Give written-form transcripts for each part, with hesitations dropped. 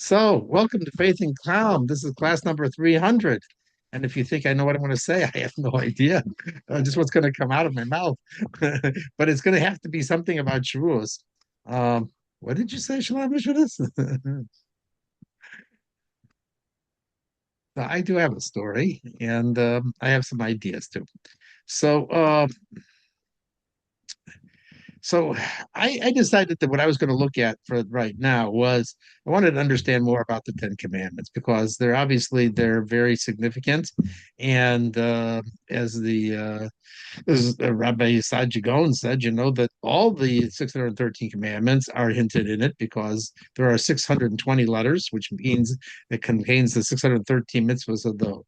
So, welcome to Faith and Clown. This is class number 300. And if you think I know what I'm going to say, I have no idea. Just what's going to come out of my mouth. But it's going to have to be something about Shavuos. What did you say, Shalom Shavuos? I do have a story, and I have some ideas too. So, So I decided that what I was going to look at for right now was I wanted to understand more about the Ten Commandments because they're very significant, and as Rabbi Yisad Gaon said, that all the 613 commandments are hinted in it because there are 620 letters, which means it contains the 613 mitzvahs of the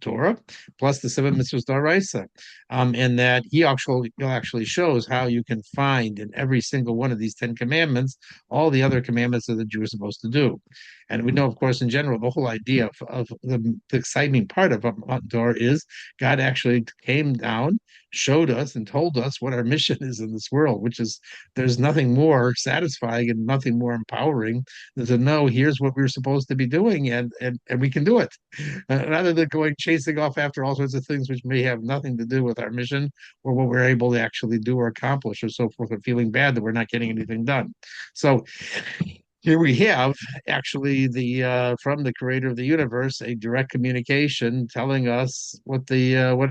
Torah plus the seven mitzvahs d'oraisa, and that he actually shows how you can find in every single one of these 10 commandments all the other commandments that the Jew is supposed to do. And we know, of course, in general, the whole idea of the exciting part of Torah is God actually came down, showed us, and told us what our mission is in this world, which is there's nothing more satisfying and nothing more empowering than to know here's what we're supposed to be doing, and we can do it rather than going chasing off after all sorts of things which may have nothing to do with our mission or what we're able to actually do or accomplish or so forth, and feeling bad that we're not getting anything done. So here we have actually the from the creator of the universe a direct communication telling us what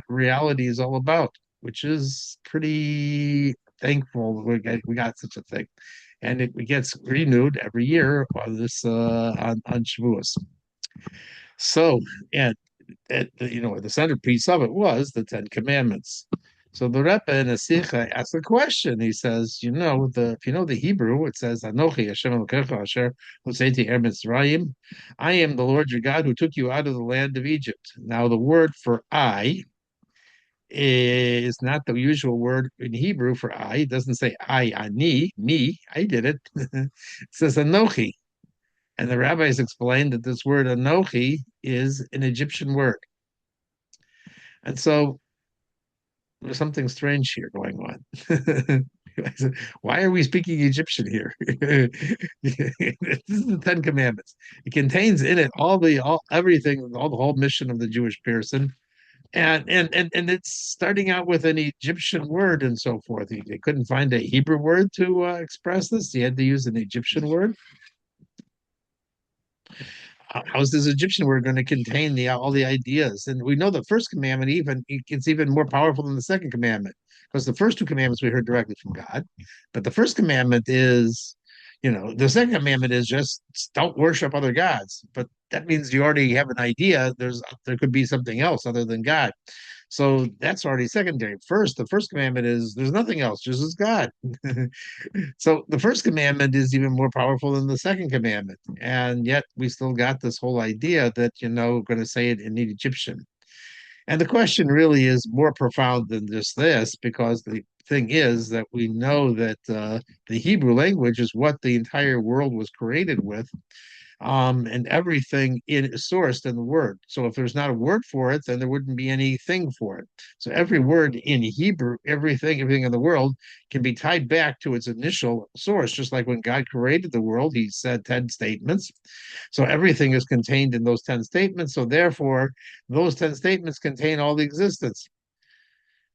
reality is all about, which is pretty thankful we got such a thing, and it gets renewed every year on this on Shavuos. So, and the centerpiece of it was the Ten Commandments. So the Rebbe in a Sikha asked a question. He says, if you know the Hebrew, it says, Anochi Hashem Elokecha Asher Hoseti Er Mitzrayim. I am the Lord your God who took you out of the land of Egypt. Now the word for I is not the usual word in Hebrew for I. It doesn't say ani, me, I did it. It says Anochi. And the rabbis explained that this word Anochi is an Egyptian word. And so there's something strange here going on. Why are we speaking Egyptian here? This is the Ten Commandments. It contains in it all everything, all the whole mission of the Jewish person. And it's starting out with an Egyptian word and so forth. They couldn't find a Hebrew word to express this. He had to use an Egyptian word. How's this Egyptian word going to contain all the ideas? And we know the first commandment it's even more powerful than the second commandment because the first two commandments we heard directly from God, but the first commandment is, the second commandment is just don't worship other gods. But that means you already have an idea. There could be something else other than God. So that's already secondary. The first commandment is there's nothing else, just as God. So the first commandment is even more powerful than the second commandment. And yet we still got this whole idea that, going to say it in Egyptian. And the question really is more profound than just this, because the thing is that we know that the Hebrew language is what the entire world was created with, and everything is sourced in the word. So if there's not a word for it, then there wouldn't be anything for it. So every word in Hebrew, everything in the world can be tied back to its initial source, just like when God created the world, he said 10 statements. So everything is contained in those 10 statements. So therefore, those 10 statements contain all the existence.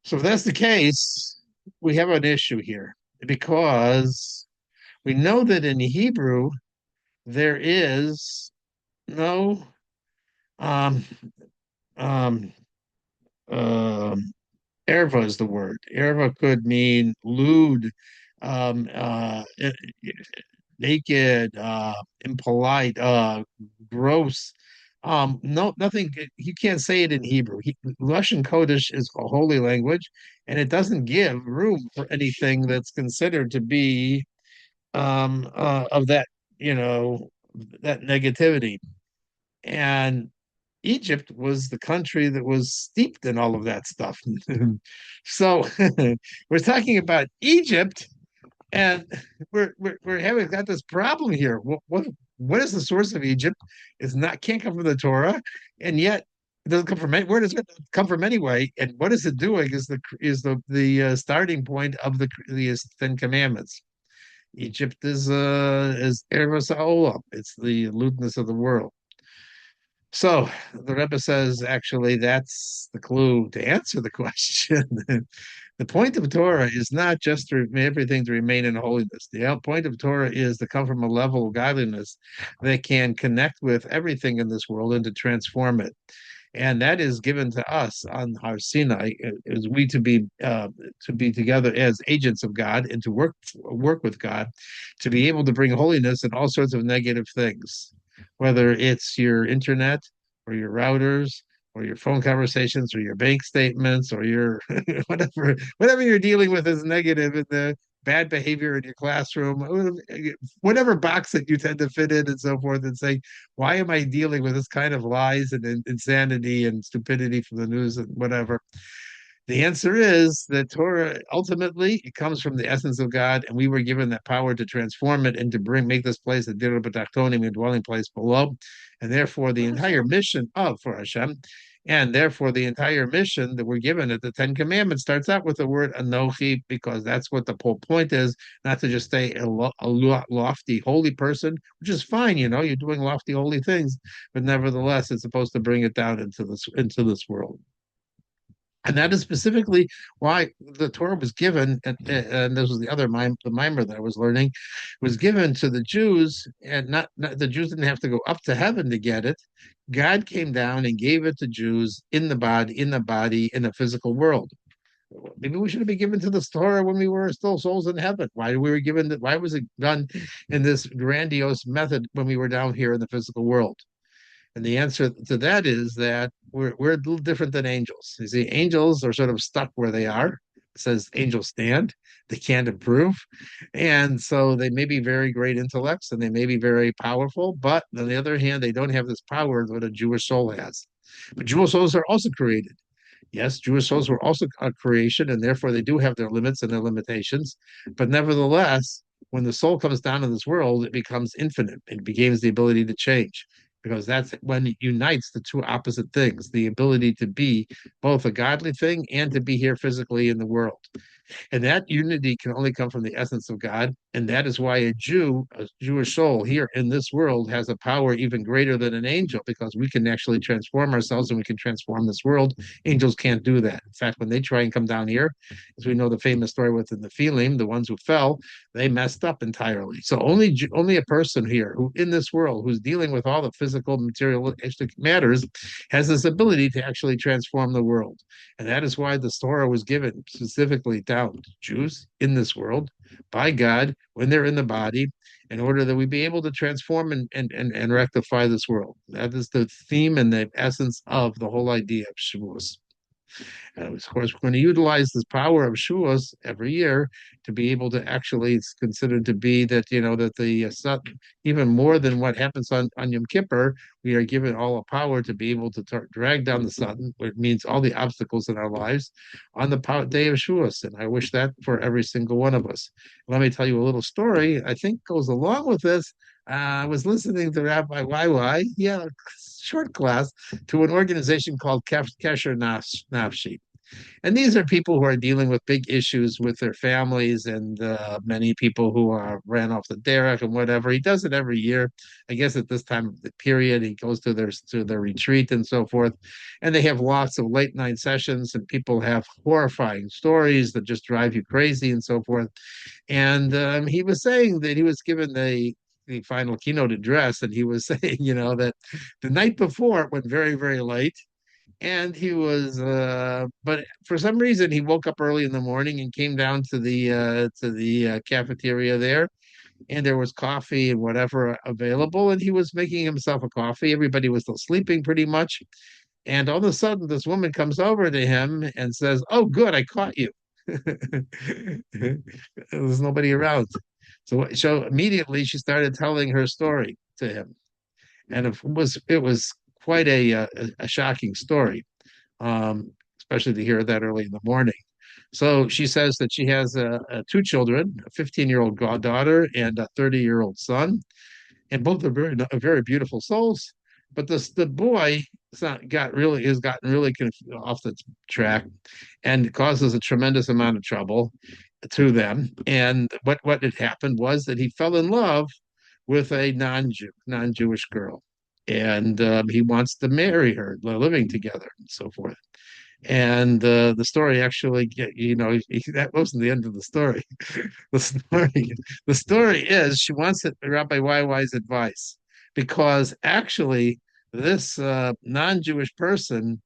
So if that's the case, we have an issue here because we know that in Hebrew, there is no um um erva is the word. Erva could mean lewd, um naked, impolite, gross. No, nothing. You can't say it in Hebrew. Russian Kodesh is a holy language, and it doesn't give room for anything that's considered to be of that, you know, that negativity. And Egypt was the country that was steeped in all of that stuff. So we're talking about Egypt, and we're having got this problem here. What is the source of Egypt? It's not can't come from the Torah, and yet it doesn't come from where does it come from anyway? And what is it doing? Is the starting point of the Ten Commandments? Egypt is Eretz Haolam. It's the lewdness of the world. So the Rebbe says, actually, that's the clue to answer the question. The point of Torah is not just to everything to remain in holiness. The point of Torah is to come from a level of godliness that can connect with everything in this world and to transform it. And that is given to us on Har Sinai, is we to be together as agents of God and to work with God, to be able to bring holiness in all sorts of negative things, whether it's your internet or your routers or your phone conversations or your bank statements or your whatever you're dealing with is negative in the bad behavior in your classroom, whatever box that you tend to fit in and so forth, and say, why am I dealing with this kind of lies and insanity and stupidity from the news and whatever? The answer is that Torah ultimately it comes from the essence of God, and we were given that power to transform it and to make this place a Dira B'Tachtonim, a dwelling place below, and therefore the entire mission of for Hashem, and therefore the entire mission that we're given at the Ten Commandments starts out with the word Anochi, because that's what the whole point is, not to just stay a lofty holy person, which is fine, you're doing lofty holy things, but nevertheless it's supposed to bring it down into this world. And that is specifically why the Torah was given, and this was the other the mimer that I was learning, was given to the Jews, and not the Jews didn't have to go up to heaven to get it. God came down and gave it to Jews in the physical world. Maybe we should have been given to the Torah when we were still souls in heaven. Why we were given that? Why was it done in this grandiose method when we were down here in the physical world? And the answer to that is that we're a little different than angels. You see, angels are sort of stuck where they are. It says angels stand, they can't improve. And so they may be very great intellects and they may be very powerful, but on the other hand, they don't have this power that a Jewish soul has. But Jewish souls are also created. Yes, Jewish souls were also a creation, and therefore they do have their limits and their limitations. But nevertheless, when the soul comes down in this world, it becomes infinite. It becomes the ability to change, because that's when it unites the two opposite things, the ability to be both a godly thing and to be here physically in the world. And that unity can only come from the essence of God. And that is why a Jewish soul here in this world, has a power even greater than an angel, because we can actually transform ourselves and we can transform this world. Angels can't do that. In fact, when they try and come down here, as we know the famous story within the Nephilim, the ones who fell, they messed up entirely. So only a person here who in this world who's dealing with all the physical materialistic matters has this ability to actually transform the world. And that is why the Torah was given specifically down to Jews in this world by God when they're in the body, in order that we be able to transform and rectify this world. That is the theme and the essence of the whole idea of Shavuos. Of course, we're going to utilize this power of Shuas every year to be able to actually, it's considered to be that, that the even more than what happens on Yom Kippur, we are given all the power to be able to drag down the sun, which means all the obstacles in our lives, on the day of Shuas. And I wish that for every single one of us. Let me tell you a little story I think goes along with this. I was listening to Rabbi YY, yeah, short class, to an organization called Kesher Nafshi. And these are people who are dealing with big issues with their families, and many people who are ran off the derech and whatever. He does it every year. I guess at this time of the period, he goes to their retreat and so forth. And they have lots of late night sessions, and people have horrifying stories that just drive you crazy and so forth. And he was saying that he was given the final keynote address, and he was saying, that the night before it went very, very late, and he was but for some reason he woke up early in the morning and came down to the cafeteria there, and there was coffee and whatever available, and he was making himself a coffee. Everybody was still sleeping pretty much, and all of a sudden this woman comes over to him and says, "Oh, good, I caught you." There's nobody around. So immediately she started telling her story to him, and it was quite a shocking story, especially to hear that early in the morning. So she says that she has two children, a 15-year-old goddaughter and a 30-year-old son, and both are very beautiful souls. But the boy has gotten really off the track and causes a tremendous amount of trouble. through them. And what had happened was that he fell in love with a non-Jewish girl, and he wants to marry her. They're living together and so forth. And the story actually, that wasn't the end of the story. the story, the story is she wants Rabbi YY's advice because actually this non-Jewish person,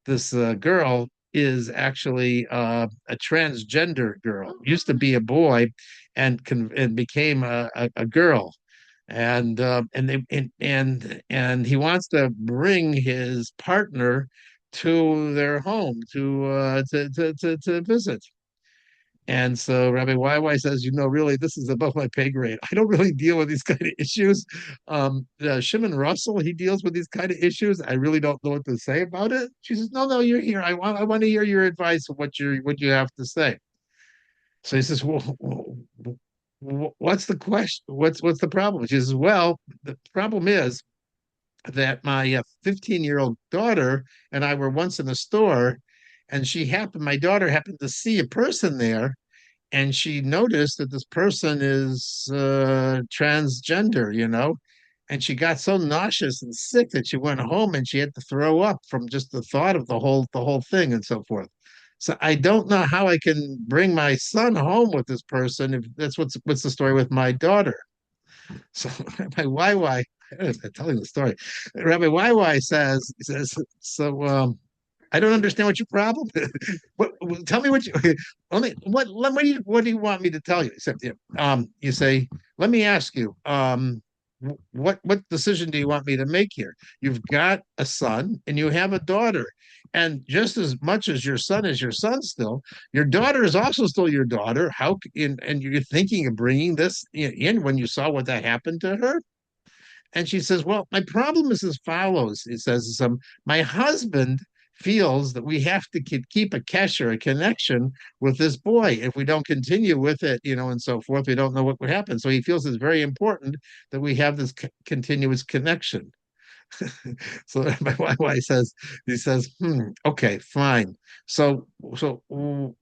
this girl, is actually a transgender girl. Used to be a boy, and became a girl, and he wants to bring his partner to their home to visit. And so Rabbi YY says, really, this is above my pay grade. I don't really deal with these kind of issues. Shimon Russell, he deals with these kind of issues. I really don't know what to say about it. She says, no, you're here. I want to hear your advice of what you have to say. So he says, well, what's the question? What's the problem? She says, well, the problem is that my 15-year-old daughter and I were once in a store, and my daughter happened to see a person there, and she noticed that this person is transgender, and she got so nauseous and sick that she went home and she had to throw up from just the thought of the whole thing and so forth. So I don't know how I can bring my son home with this person if that's what's the story with my daughter. So Rabbi YY, I'm telling the story. Rabbi YY says, so I don't understand what your problem is. Tell me what you only what do you want me to tell you? Except you say, let me ask you, what decision do you want me to make here? You've got a son and you have a daughter. And just as much as your son is your son still, your daughter is also still your daughter. And you're thinking of bringing this in when you saw what that happened to her? And she says, well, my problem is as follows. It says, my husband feels that we have to keep a kesher, a connection with this boy. If we don't continue with it, and so forth, we don't know what would happen. So he feels it's very important that we have this continuous connection. So my wife says, he says, okay, fine. So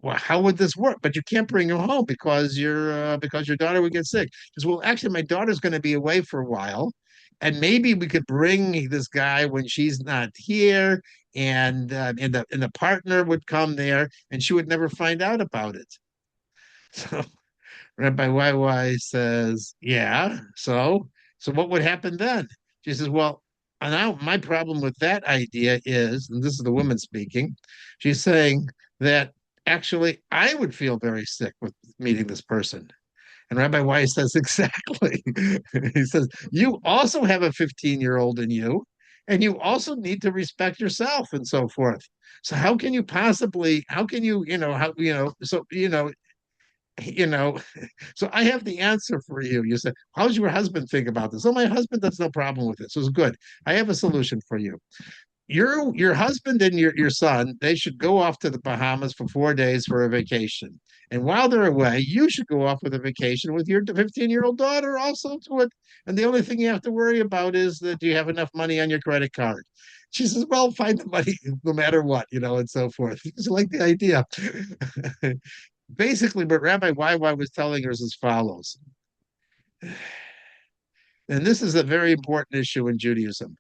how would this work? But you can't bring her home because your daughter would get sick. She says, well, actually, my daughter's going to be away for a while, and maybe we could bring this guy when she's not here, and the partner would come there, and she would never find out about it. So Rabbi YY says, yeah. So what would happen then? She says, well, now my problem with that idea is, and this is the woman speaking, she's saying that actually I would feel very sick with meeting this person. And Rabbi Y says, exactly. He says, you also have a 15-year-old in you, and you also need to respect yourself and so forth. So how can you, you know, so I have the answer for you. You said, how's your husband think about this? Oh, my husband has no problem with this. So it's good. I have a solution for you. Your husband and your son, they should go off to the Bahamas for 4 days for a vacation. And while they're away, you should go off with a vacation with your 15-year-old daughter also to it. And the only thing you have to worry about is that you have enough money on your credit card. She says, well, find the money no matter what, and so forth. She's like the idea. Basically, what Rabbi YY was telling us as follows, and this is a very important issue in Judaism.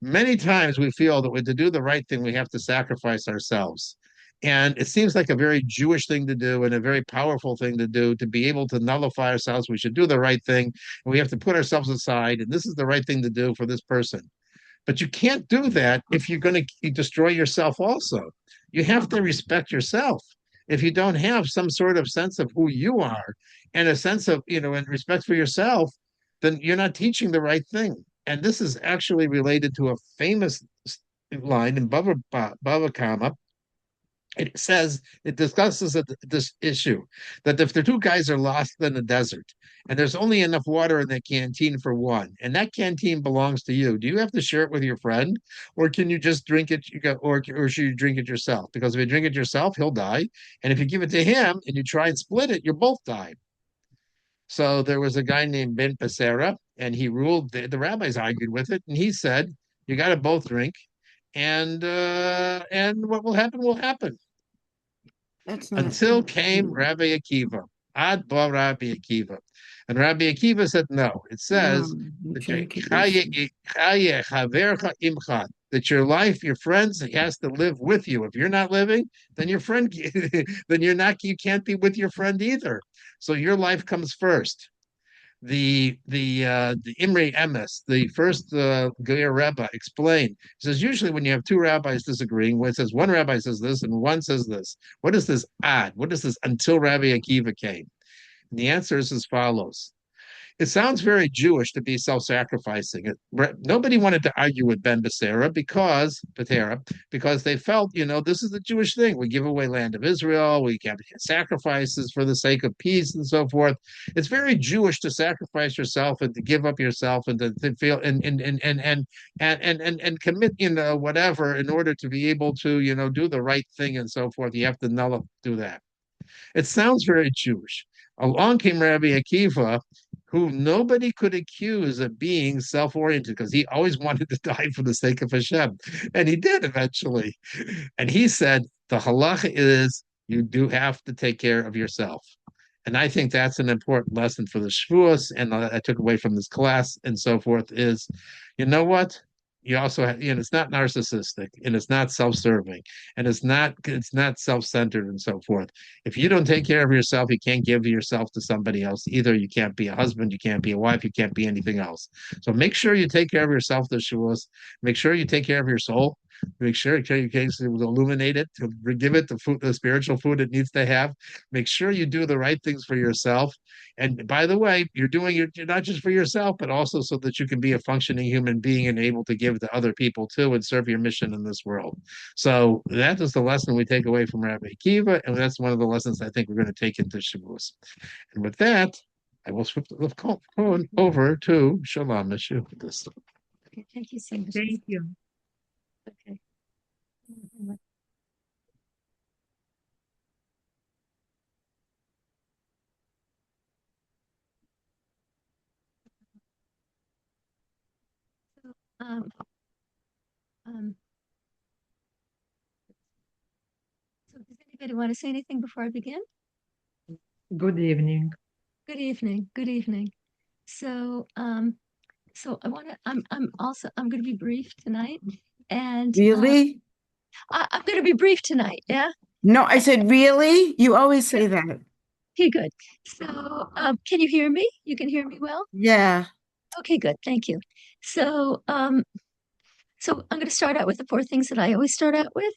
Many times we feel that to do the right thing, we have to sacrifice ourselves. And it seems like a very Jewish thing to do and a very powerful thing to do to be able to nullify ourselves. We should do the right thing and we have to put ourselves aside. And this is the right thing to do for this person. But you can't do that if you're going to destroy yourself also. You have to respect yourself. If you don't have some sort of sense of who you are and a sense of, and respect for yourself, then you're not teaching the right thing. And this is actually related to a famous line in Bava Kama. It discusses this issue that if the two guys are lost in the desert and there's only enough water in the canteen for one, and that canteen belongs to you, do you have to share it with your friend, or can you just drink it? Or should you drink it yourself? Because if you drink it yourself, he'll die, and if you give it to him and you try and split it, you'll both die. So there was a guy named Ben Passera, and he ruled. The rabbis argued with it, and he said, "You got to both drink, and what will happen will happen." That's not Until came Rabbi Akiva. Ad bo Rabbi Akiva. And Rabbi Akiva said, no. It says I'm that trying to get used to. that your life, your friends, he has to live with you. If you're not living, then your friend, then you're not, you can't be with your friend either. So your life comes first. The Imre Emes, the first Ger Rebbe, explained. He says usually when you have two rabbis disagreeing, when it says one rabbi says this and one says this, what is this ad? What is this until Rabbi Akiva came? And the answer is as follows. It sounds very Jewish to be self-sacrificing. Nobody wanted to argue with Ben Betera, because they felt, this is the Jewish thing. We give away land of Israel. We have sacrifices for the sake of peace and so forth. It's very Jewish to sacrifice yourself and to give up yourself and to feel and commit, whatever in order to be able to, do the right thing and so forth. You have to do that. It sounds very Jewish. Along came Rabbi Akiva, who nobody could accuse of being self-oriented because he always wanted to die for the sake of Hashem. And he did eventually. And he said, the halacha is you do have to take care of yourself. And I think that's an important lesson for the Shavuos, and I took away from this class and so forth is, you know what? You also have, it's not narcissistic and it's not self-serving and it's not self-centered and so forth. If you don't take care of yourself, you can't give yourself to somebody else. Either you can't be a husband, you can't be a wife, you can't be anything else. So make sure you take care of yourself, the Shavuos. Make sure you take care of your soul. Make sure you can illuminate it, to give it the food, the spiritual food it needs to have. Make sure you do the right things for yourself. And by the way, you're not just for yourself, but also so that you can be a functioning human being and able to give to other people too and serve your mission in this world. So that is the lesson we take away from Rabbi Akiva, and that's one of the lessons I think we're going to take into Shavuos. And with that, I will flip the phone over to Shalom Issue. Okay, thank you so much. Thank you. Okay. So, um, so does anybody want to say anything before I begin? Good evening. Good evening. Good evening. So, so I'm going to be brief tonight, and Really? I'm going to be brief tonight. Yeah. No, I said, really? You always say that. Okay, good. So, can you hear me? You can hear me well? Yeah. Okay, good. Thank you. So, so I'm going to start out with the four things that I always start out with.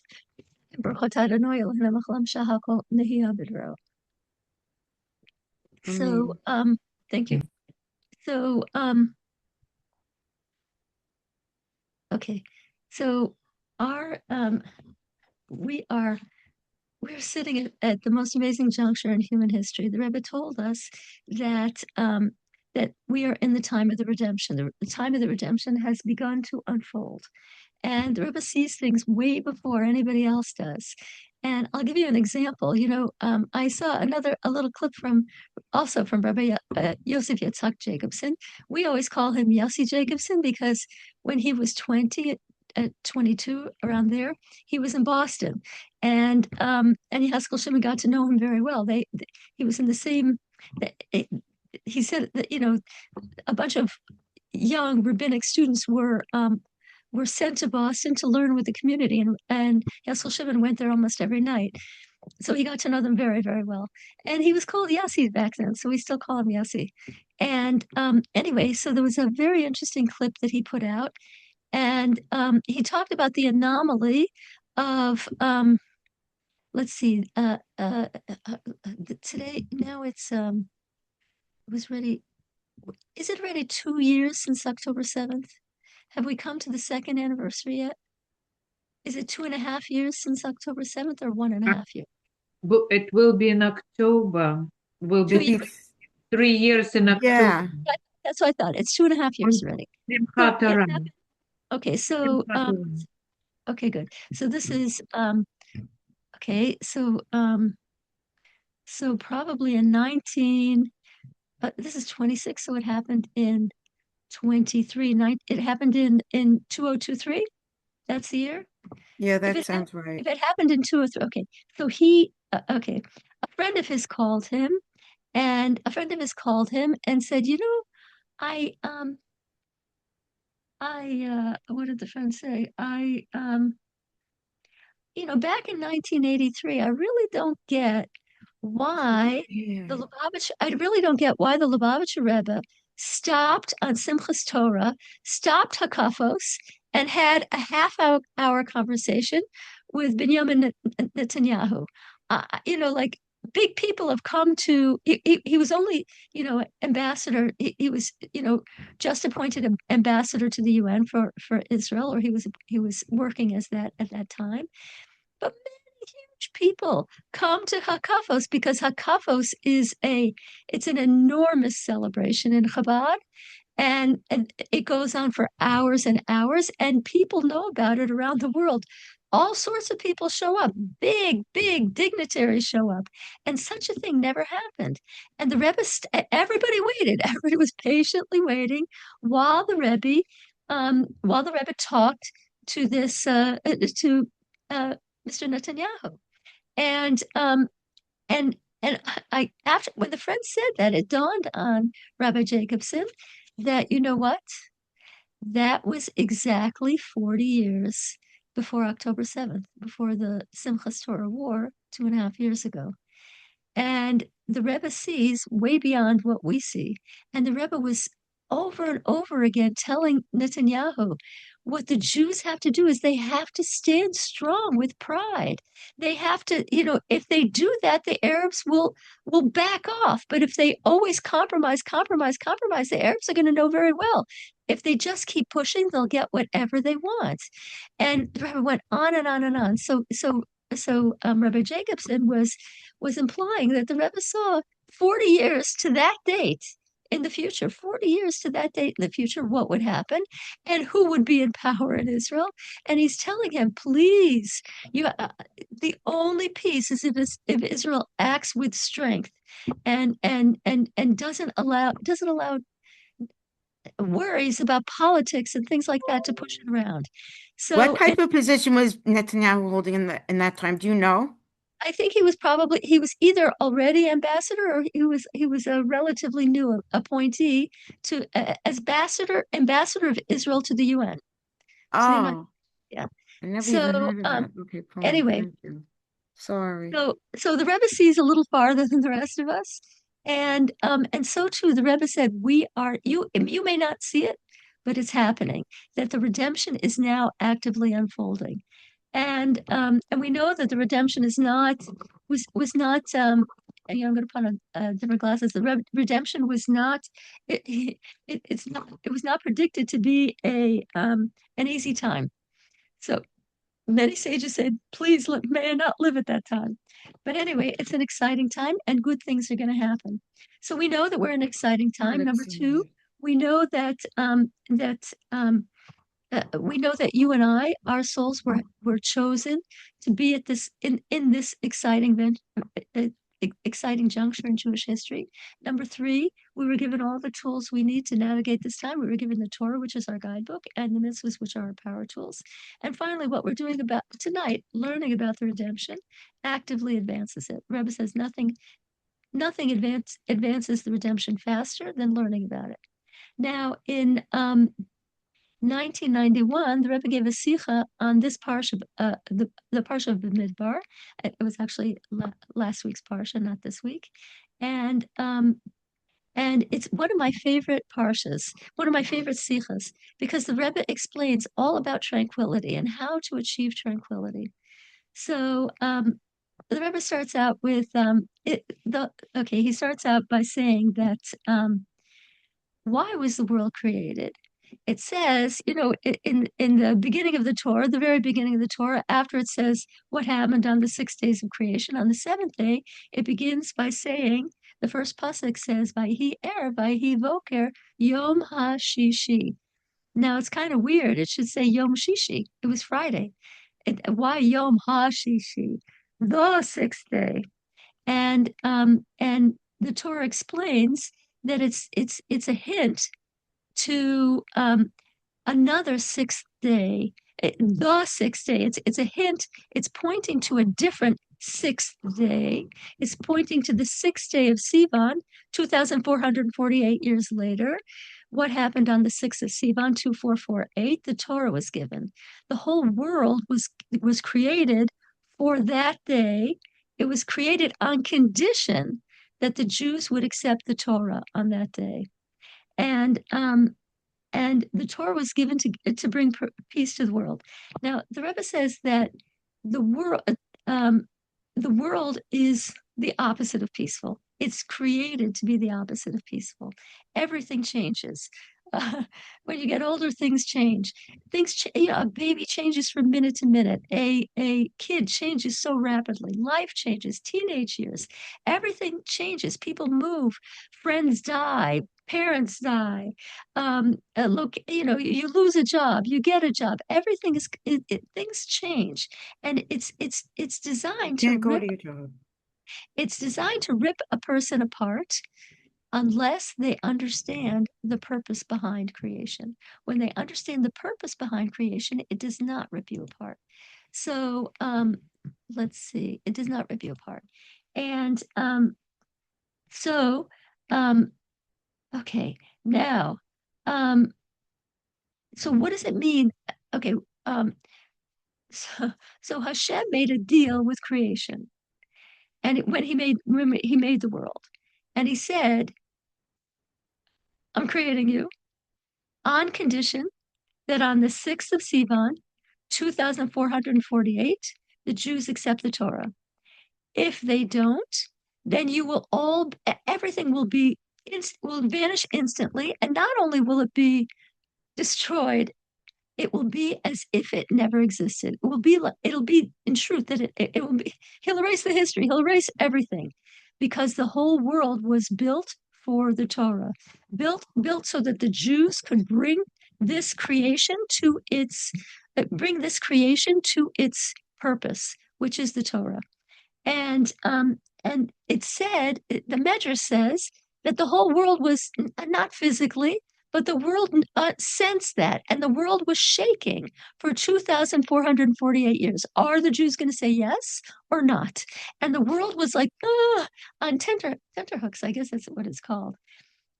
So, thank you. So, okay. So our we're sitting at the most amazing juncture in human history. The Rebbe told us that that we are in the time of the redemption. The time of the redemption has begun to unfold. And the Rebbe sees things way before anybody else does. And I'll give you an example. I saw a little clip also from Rabbi Yosef Yitzhak Jacobson. We always call him Yossi Jacobson because when he was 20, at 22, around there, he was in Boston, and Haskell Shimon got to know him very well. He was in the same. He said that a bunch of young rabbinic students were sent to Boston to learn with the community, and Haskell Shimon went there almost every night. So he got to know them very, very well. And he was called Yossi back then, so we still call him Yossi. And anyway, so there was a very interesting clip that he put out, and he talked about the anomaly of, let's see, today, now it was ready. Is it already 2 years since October 7th? Have we come to the second anniversary yet? Is it 2.5 years since October 7th or 1.5 years? It will be in October. Will Two be years. 3 years in October. Yeah. That's what I thought. It's 2.5 years already. So Simchat Torah. okay, so Simchat Torah. okay, good. So this is okay, so probably in this is 26, so it happened in 23. It happened in 2023. That's the year. Yeah, that sounds If right. it happened in 203, okay. So okay, a friend of his called him, And a friend of his called him and said, I what did the friend say? Back in 1983, I really don't get why Yeah. I really don't get why the Lubavitcher Rebbe stopped on Simchas Torah, stopped Hakafos, and had a half hour conversation with Benjamin Netanyahu. Like big people have come to, he was only, ambassador, he was, just appointed ambassador to the UN for Israel, or he was working as that at that time. But many huge people come to Hakafos because Hakafos it's an enormous celebration in Chabad, and it goes on for hours and hours, and people know about it around the world. All sorts of people show up, big dignitaries show up, and such a thing never happened. And the Rebbe, everybody waited. Everybody was patiently waiting while the Rebbe talked to this to Mr. Netanyahu. And and and I after when the friend said that, it dawned on Rabbi Jacobson that you know what? That was exactly 40 years before October 7th, before the Simchas Torah War 2.5 years ago. And the Rebbe sees way beyond what we see. And the Rebbe was over and over again telling Netanyahu what the Jews have to do is they have to stand strong with pride. They have to, if they do that, the Arabs will back off. But if they always compromise, the Arabs are going to know very well. If they just keep pushing, they'll get whatever they want. And the Rebbe went on and on and on. So Rabbi Jacobson was implying that the Rebbe saw 40 years to that date in the future, 40 years to that date in the future, what would happen and who would be in power in Israel. And he's telling him, please, the only peace is if Israel acts with strength and doesn't allow worries about politics and things like that to push it around. What So type of position was Netanyahu holding in that time? Do you know? I think he was either already ambassador or he was a relatively new appointee to as ambassador of Israel to the UN. So they might, Oh, yeah. I never even So heard of that. Okay, fine. anyway, Thank you. Sorry. so the Rebbe sees a little farther than the rest of us, and so too the Rebbe said, you may not see it, but it's happening. That the redemption is now actively unfolding, and we know that the redemption was not. I'm going to put on different glasses. The redemption was not. It's not. It was not predicted to be an easy time. So many sages said, please may I not live at that time. But anyway, it's an exciting time and good things are going to happen. So we know that we're in an exciting Oh, time. let's Number two, see. we know that you and I, our souls were chosen to be at this in this uh, exciting juncture in Jewish history. Number three, we were given all the tools we need to navigate this time. We were given the Torah, which is our guidebook, and the mitzvahs, which are our power tools. And finally, what we're doing about tonight, learning about the redemption, actively advances it. Rebbe says nothing advances the redemption faster than learning about it. Now, in 1991, the Rebbe gave a sicha on this parsha, the parsha of Midbar. It was actually last week's parsha, not this week, and it's one of my favorite parshas, one of my favorite sichas, because the Rebbe explains all about tranquility and how to achieve tranquility. So the Rebbe starts out with he starts out by saying that why was the world created? It says, in the beginning of the Torah, the very beginning of the Torah, after it says what happened on the 6 days of creation, on the seventh day, it begins by saying, the first pasuk says, Vayhi er, Vayhi voker, Yom HaShishi. Now it's kind of weird. It should say Yom Shishi. It was Friday. Why Yom HaShishi? The sixth day. And the Torah explains that it's a hint to another sixth day, the sixth day. It's a hint. It's pointing to a different sixth day. It's pointing to the sixth day of Sivan, 2,448 years later. What happened on the 6th of Sivan, 2448? The Torah was given. The whole world was created for that day. It was created on condition that the Jews would accept the Torah on that day. And the Torah was given to bring peace to the world. Now, the Rebbe says that the world um, the world is the opposite of peaceful. It's created to be the opposite of peaceful. Everything changes. When you get older, things change. A baby changes from minute to minute. A kid changes so rapidly. Life changes. Teenage years, everything changes. People move. Friends die. Parents die. Look, you lose a job. You get a job. Everything things change, and it's designed to Can't go rip. to your job. It's designed to rip a person apart unless they understand the purpose behind creation. When they understand the purpose behind creation, it does not rip you apart. So let's see, it does not rip you apart. And so, um, okay, now, so what does it mean? Okay, so, so Hashem made a deal with creation, and when he made the world, and he said, "I'm creating you on condition that on the 6th of Sivan, 2,448, the Jews accept the Torah. If they don't, then everything will vanish instantly. And not only will it be destroyed, it will be as if it never existed. It'll be in truth that it will be, he'll erase the history, he'll erase everything because the whole world was built for the Torah, built so that the Jews could this creation bring this creation to its purpose, which is the Torah. And it said, the Medrash says that the whole world was not physically, but the world sensed that, and the world was shaking for 2,448 years. Are the Jews going to say yes or not? And the world was like, on tenterhooks, I guess that's what it's called.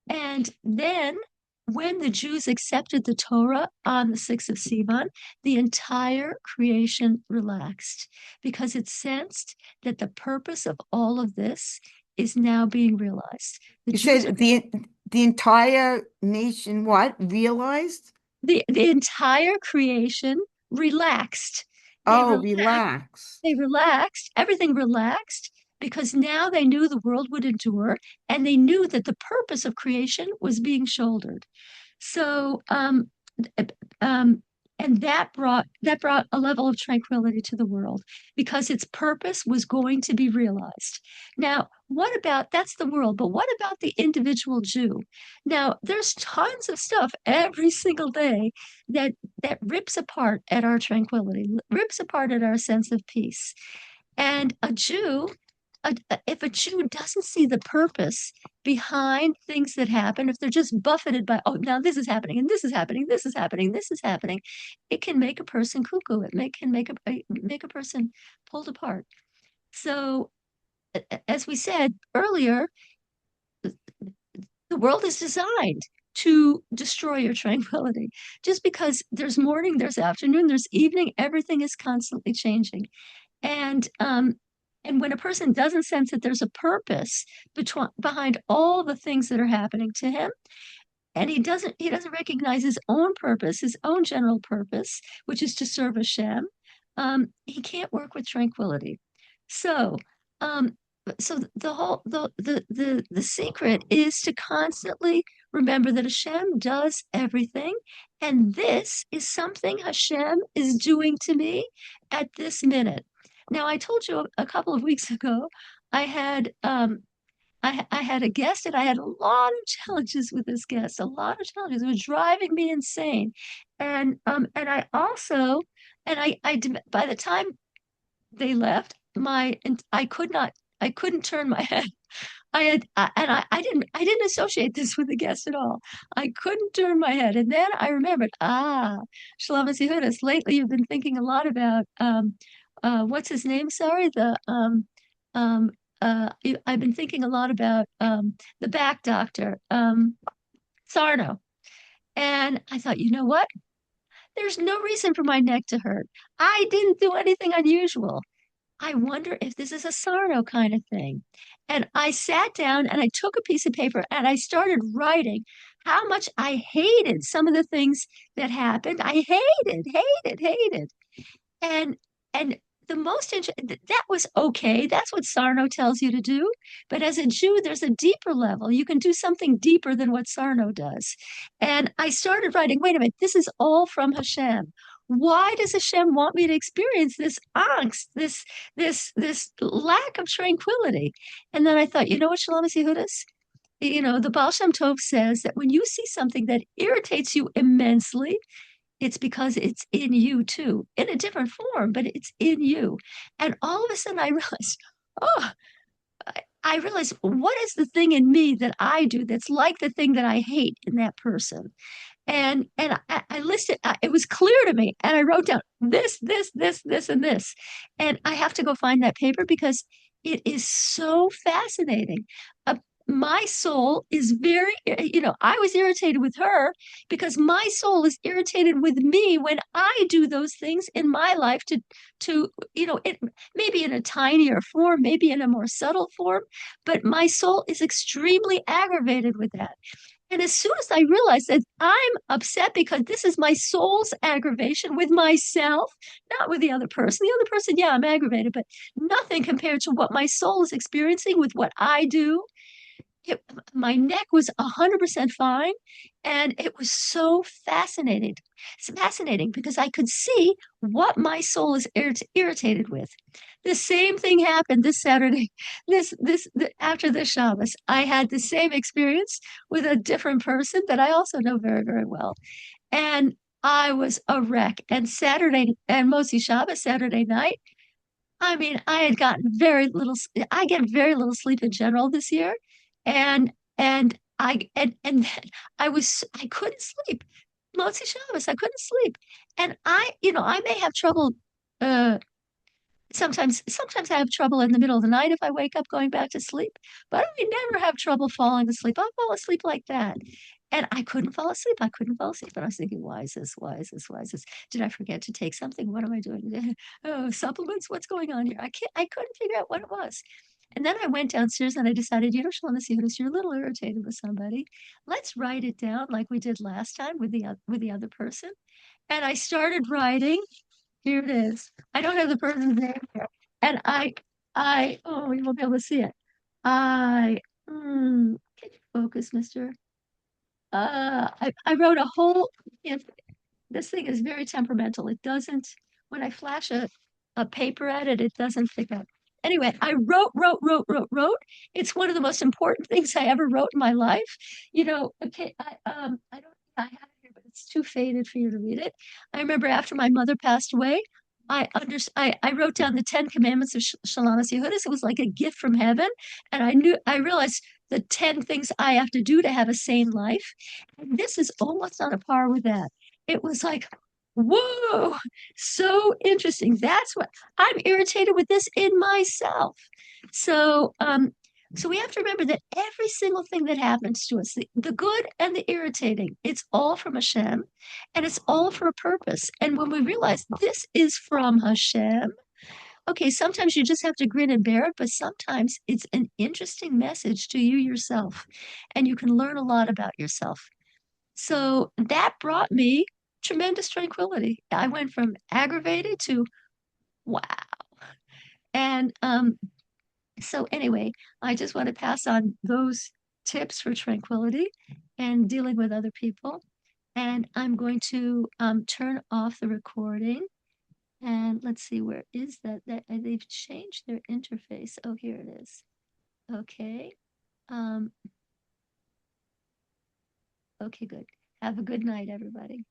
And then when the Jews accepted the Torah on the 6th of Sivan, the entire creation relaxed because it sensed that the purpose of all of this is now being realized. You said the entire nation what? Realized? The entire creation relaxed. Oh, relaxed. They relaxed, everything relaxed because now they knew the world would endure and they knew that the purpose of creation was being shouldered. So, and that brought a level of tranquility to the world because its purpose was going to be realized. Now, that's the world, but what about the individual Jew? Now, there's tons of stuff every single day that rips apart at our tranquility, rips apart at our sense of peace. And if a Jew doesn't see the purpose behind things that happen, if they're just buffeted by, oh, now this is happening, and this is happening, this is happening, this is happening, it can make a person cuckoo. Can make a person pulled apart. So, as we said earlier, the world is designed to destroy your tranquility. Just because there's morning, there's afternoon, there's evening, everything is constantly changing. And when a person doesn't sense that there's a purpose behind all the things that are happening to him, and he doesn't recognize his own purpose, his own general purpose, which is to serve Hashem, he can't work with tranquility. So, so the secret is to constantly remember that Hashem does everything, and this is something Hashem is doing to me at this minute. Now, I told you a couple of weeks ago, I had I had a guest, and I had a lot of challenges with this guest, a lot of challenges. It was driving me insane, and I also, and I by the time they left, I couldn't turn my head. I didn't associate this with the guest at all. I couldn't turn my head, and then I remembered, Shlomo Yehudis, lately you've been thinking a lot about what's his name? Sorry, um, I've been thinking a lot about the back doctor, Sarno. And I thought, you know what? There's no reason for my neck to hurt. I didn't do anything unusual. I wonder if this is a Sarno kind of thing. And I sat down and I took a piece of paper and I started writing how much I hated some of the things that happened. I hated. And and the that was okay. That's what Sarno tells you to do. But as a Jew, there's a deeper level. You can do something deeper than what Sarno does. And I started writing, wait a minute, this is all from Hashem. Why does Hashem want me to experience this angst, this lack of tranquility? And then I thought, you know what, Shlomo Yehudis? You know, the Baal Shem Tov says that when you see something that irritates you immensely, it's because it's in you too, in a different form, but it's in you. And all of a sudden I realized, oh, I realized what is the thing in me that I do that's like the thing that I hate in that person? And I listed, it was clear to me, and I wrote down this, and this. And I have to go find that paper because it is so fascinating. Uh, my soul is very, I was irritated with her because my soul is irritated with me when I do those things in my life it maybe in a tinier form, maybe in a more subtle form, but my soul is extremely aggravated with that. And as soon as I realized that I'm upset because this is my soul's aggravation with myself, not with the other person. The other person, yeah, I'm aggravated, but nothing compared to what my soul is experiencing with what I do. My neck was 100% fine. And it was so fascinating. It's fascinating because I could see what my soul is irritated with. The same thing happened this Saturday. After this Shabbos, I had the same experience with a different person that I also know very, very well. And I was a wreck. And Saturday and Motzi Shabbos, Saturday night, I mean, I get very little sleep in general this year. And then I couldn't sleep. Motzi Shabbos, I couldn't sleep. And I may have trouble uh sometimes I have trouble in the middle of the night if I wake up going back to sleep, but I never have trouble falling asleep. I'll fall asleep like that. And I couldn't fall asleep. I couldn't fall asleep. And I was thinking, why is this? Why is this? Why is this? Did I forget to take something? What am I doing? Oh, supplements? What's going on here? I couldn't figure out what it was. And then I went downstairs and I decided, Shlomo Yehudis, you're a little irritated with somebody. Let's write it down like we did last time with the other person. And I started writing. Here it is. I don't have the person's name here. And oh, you won't be able to see it. Can you focus, mister? I wrote a whole, if this thing is very temperamental. It doesn't, when I flash a paper at it, it doesn't pick up. Anyway, I wrote. It's one of the most important things I ever wrote in my life. Okay, I don't, I have it here, but it's too faded for you to read it. I remember after my mother passed away, I wrote down the 10 commandments of Shalom Yehudis. It was like a gift from heaven. And I realized the 10 things I have to do to have a sane life. And this is almost on a par with that. It was like, whoa, so interesting. That's what I'm irritated with this in myself. So we have to remember that every single thing that happens to us, the good and the irritating, it's all from Hashem and it's all for a purpose. And when we realize this is from Hashem, okay, sometimes you just have to grin and bear it, but sometimes it's an interesting message to you yourself and you can learn a lot about yourself. So that brought me tremendous tranquility. I went from aggravated to wow. And so anyway, I just want to pass on those tips for tranquility and dealing with other people. And I'm going to turn off the recording. And let's see, where is that? They've changed their interface. Oh, here it is. Okay. Okay, good. Have a good night, everybody.